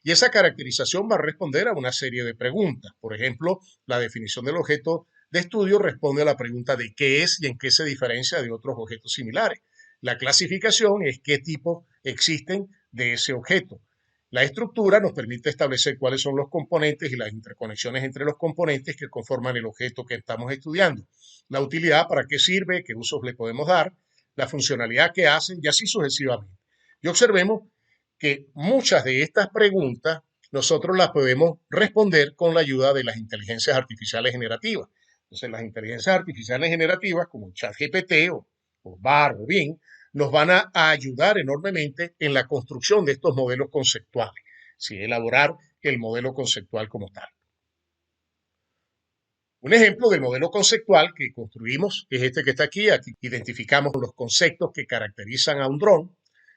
Y esa caracterización va a responder a una serie de preguntas. Por ejemplo, la definición del objeto de estudio responde a la pregunta de qué es y en qué se diferencia de otros objetos similares. La clasificación es qué tipos existen de ese objeto. La estructura nos permite establecer cuáles son los componentes y las interconexiones entre los componentes que conforman el objeto que estamos estudiando. La utilidad, para qué sirve, qué usos le podemos dar, la funcionalidad que hacen y así sucesivamente. Y observemos que muchas de estas preguntas nosotros las podemos responder con la ayuda de las inteligencias artificiales generativas. Entonces, las inteligencias artificiales generativas, como ChatGPT o BAR o Bing, nos van a ayudar enormemente en la construcción de estos modelos conceptuales, ¿sí? Elaborar el modelo conceptual como tal. Un ejemplo del modelo conceptual que construimos es este que está aquí. Aquí identificamos los conceptos que caracterizan a un dron.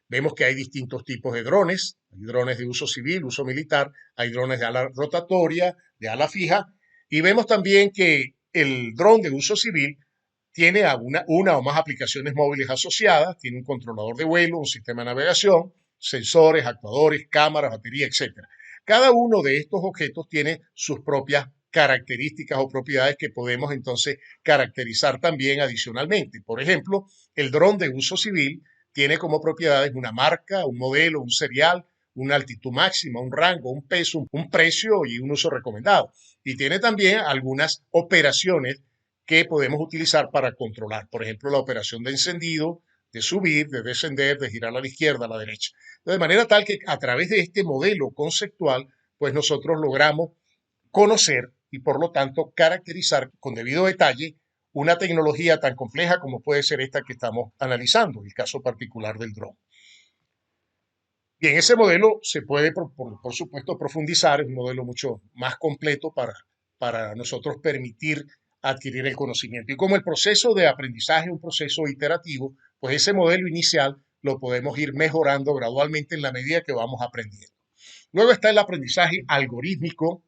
Vemos que hay distintos tipos de drones. Hay drones de uso civil, uso militar, hay drones de ala rotatoria, de ala fija. Y vemos también que el dron de uso civil tiene una o más aplicaciones móviles asociadas, tiene un controlador de vuelo, un sistema de navegación, sensores, actuadores, cámaras, batería, etc. Cada uno de estos objetos tiene sus propias características o propiedades que podemos entonces caracterizar también adicionalmente. Por ejemplo, el dron de uso civil tiene como propiedades una marca, un modelo, un serial, una altitud máxima, un rango, un peso, un precio y un uso recomendado. Y tiene también algunas operaciones que podemos utilizar para controlar. Por ejemplo, la operación de encendido, de subir, de descender, de girar a la izquierda, a la derecha. De manera tal que a través de este modelo conceptual, pues nosotros logramos conocer y por lo tanto caracterizar con debido detalle una tecnología tan compleja como puede ser esta que estamos analizando, el caso particular del dron. Y en ese modelo se puede, por supuesto, profundizar, es un modelo mucho más completo para nosotros permitir adquirir el conocimiento. Y como el proceso de aprendizaje es un proceso iterativo, pues ese modelo inicial lo podemos ir mejorando gradualmente en la medida que vamos aprendiendo. Luego está el aprendizaje algorítmico,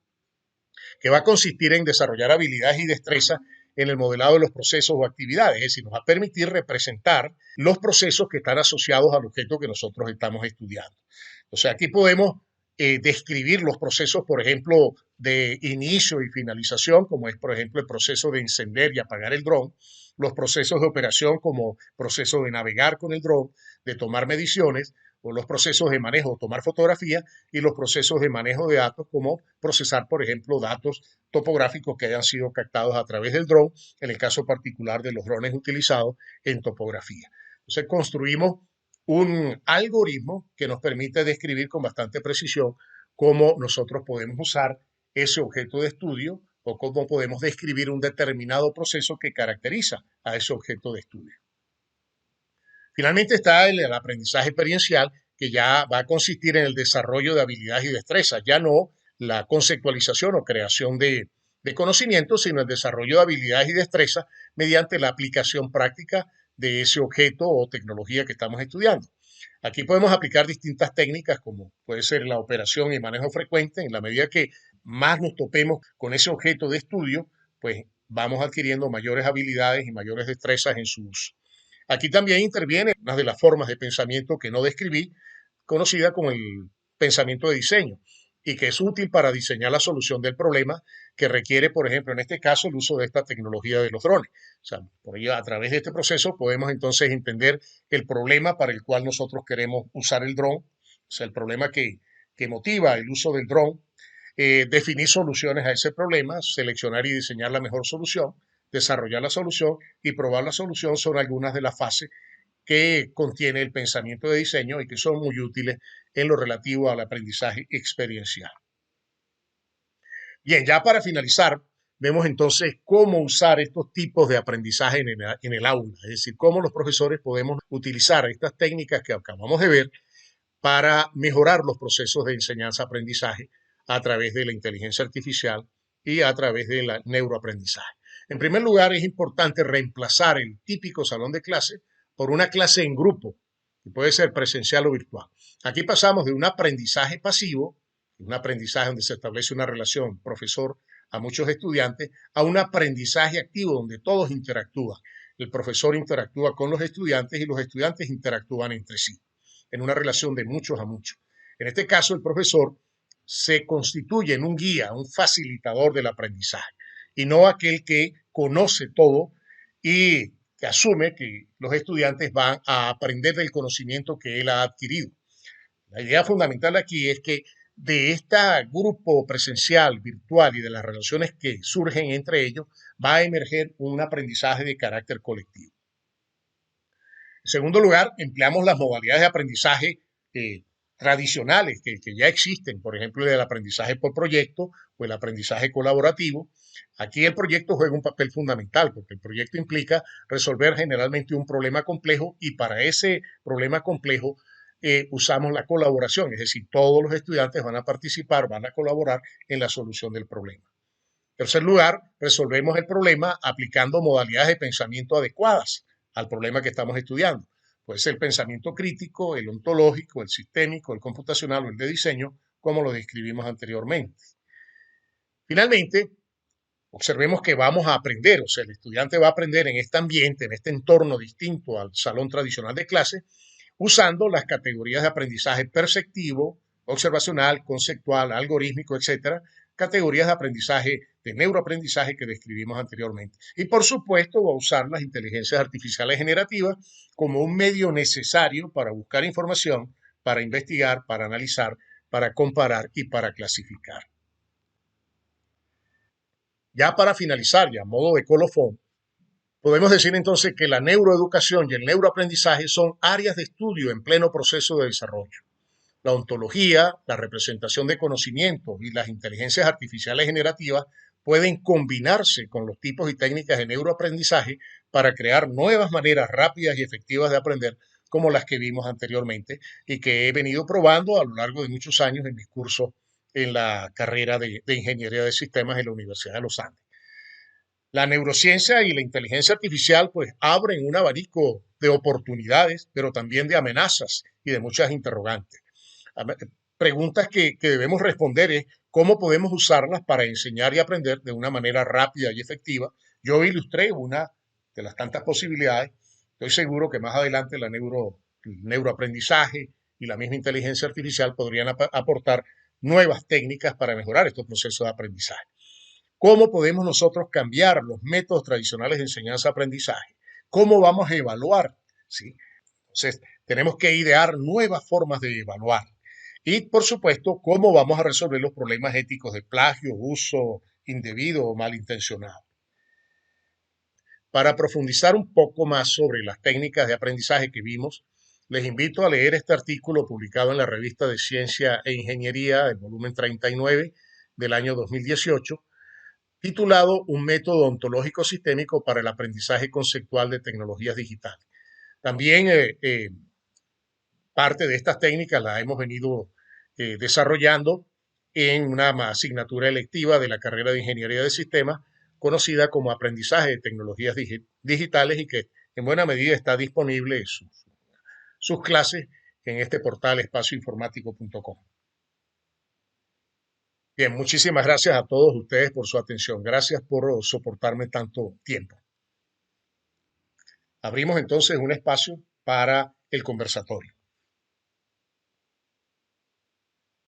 que va a consistir en desarrollar habilidades y destrezas en el modelado de los procesos o actividades, es decir, nos va a permitir representar los procesos que están asociados al objeto que nosotros estamos estudiando. O sea, aquí podemos describir los procesos, por ejemplo, de inicio y finalización, como es, por ejemplo, el proceso de encender y apagar el dron, los procesos de operación como proceso de navegar con el dron, de tomar mediciones, o los procesos de manejo, tomar fotografías, y los procesos de manejo de datos, como procesar, por ejemplo, datos topográficos que hayan sido captados a través del dron, en el caso particular de los drones utilizados en topografía. Entonces, construimos un algoritmo que nos permite describir con bastante precisión cómo nosotros podemos usar ese objeto de estudio o cómo podemos describir un determinado proceso que caracteriza a ese objeto de estudio. Finalmente está el aprendizaje experiencial, que ya va a consistir en el desarrollo de habilidades y destrezas, ya no la conceptualización o creación de conocimientos, sino el desarrollo de habilidades y destrezas mediante la aplicación práctica de ese objeto o tecnología que estamos estudiando. Aquí podemos aplicar distintas técnicas, como puede ser la operación y manejo frecuente. En la medida que más nos topemos con ese objeto de estudio, pues vamos adquiriendo mayores habilidades y mayores destrezas en su uso. Aquí también interviene una de las formas de pensamiento que no describí, conocida como el pensamiento de diseño, y que es útil para diseñar la solución del problema que requiere, por ejemplo, en este caso, el uso de esta tecnología de los drones. O sea, por ello, a través de este proceso podemos entonces entender el problema para el cual nosotros queremos usar el dron, o sea, el problema que motiva el uso del dron, definir soluciones a ese problema, seleccionar y diseñar la mejor solución, desarrollar la solución y probar la solución son algunas de las fases que contiene el pensamiento de diseño y que son muy útiles en lo relativo al aprendizaje experiencial. Bien, ya para finalizar, vemos entonces cómo usar estos tipos de aprendizaje en el aula, es decir, cómo los profesores podemos utilizar estas técnicas que acabamos de ver para mejorar los procesos de enseñanza-aprendizaje a través de la inteligencia artificial y a través del neuroaprendizaje. En primer lugar, es importante reemplazar el típico salón de clase por una clase en grupo, que puede ser presencial o virtual. Aquí pasamos de un aprendizaje pasivo, un aprendizaje donde se establece una relación profesor a muchos estudiantes, a un aprendizaje activo donde todos interactúan. El profesor interactúa con los estudiantes y los estudiantes interactúan entre sí, en una relación de muchos a muchos. En este caso, el profesor se constituye en un guía, un facilitador del aprendizaje, y no aquel que conoce todo y que asume que los estudiantes van a aprender del conocimiento que él ha adquirido. La idea fundamental aquí es que de este grupo presencial, virtual y de las relaciones que surgen entre ellos, va a emerger un aprendizaje de carácter colectivo. En segundo lugar, empleamos las modalidades de aprendizaje tradicionales que ya existen, por ejemplo, el aprendizaje por proyecto o el aprendizaje colaborativo. Aquí el proyecto juega un papel fundamental porque el proyecto implica resolver generalmente un problema complejo y para ese problema complejo usamos la colaboración, es decir, todos los estudiantes van a participar, van a colaborar en la solución del problema. En tercer lugar, resolvemos el problema aplicando modalidades de pensamiento adecuadas al problema que estamos estudiando. Puede ser el pensamiento crítico, el ontológico, el sistémico, el computacional o el de diseño, como lo describimos anteriormente. Finalmente, observemos que vamos a aprender, o sea, el estudiante va a aprender en este ambiente, en este entorno distinto al salón tradicional de clase, usando las categorías de aprendizaje perceptivo, observacional, conceptual, algorítmico, etcétera, categorías de aprendizaje, de neuroaprendizaje que describimos anteriormente. Y por supuesto va a usar las inteligencias artificiales generativas como un medio necesario para buscar información, para investigar, para analizar, para comparar y para clasificar. Ya para finalizar, ya a modo de colofón, podemos decir entonces que la neuroeducación y el neuroaprendizaje son áreas de estudio en pleno proceso de desarrollo. La ontología, la representación de conocimientos y las inteligencias artificiales generativas pueden combinarse con los tipos y técnicas de neuroaprendizaje para crear nuevas maneras rápidas y efectivas de aprender como las que vimos anteriormente y que he venido probando a lo largo de muchos años en mis cursos en la carrera de Ingeniería de Sistemas en la Universidad de los Andes. La neurociencia y la inteligencia artificial pues abren un abanico de oportunidades, pero también de amenazas y de muchas interrogantes. Preguntas que debemos responder es cómo podemos usarlas para enseñar y aprender de una manera rápida y efectiva. Yo ilustré una de las tantas posibilidades. Estoy seguro que más adelante el neuroaprendizaje y la misma inteligencia artificial podrían aportar nuevas técnicas para mejorar estos procesos de aprendizaje. ¿Cómo podemos nosotros cambiar los métodos tradicionales de enseñanza-aprendizaje? ¿Cómo vamos a evaluar? ¿Sí? Entonces, tenemos que idear nuevas formas de evaluar. Y, por supuesto, cómo vamos a resolver los problemas éticos de plagio, uso indebido o malintencionado. Para profundizar un poco más sobre las técnicas de aprendizaje que vimos, les invito a leer este artículo publicado en la revista de Ciencia e Ingeniería, el volumen 39 del año 2018, titulado Un método ontológico sistémico para el aprendizaje conceptual de tecnologías digitales. También parte de estas técnicas las hemos venido desarrollando en una asignatura electiva de la carrera de Ingeniería de Sistemas, conocida como Aprendizaje de Tecnologías Digitales y que en buena medida está disponible sus clases en este portal espacioinformático.com. Bien, muchísimas gracias a todos ustedes por su atención. Gracias por soportarme tanto tiempo. Abrimos entonces un espacio para el conversatorio.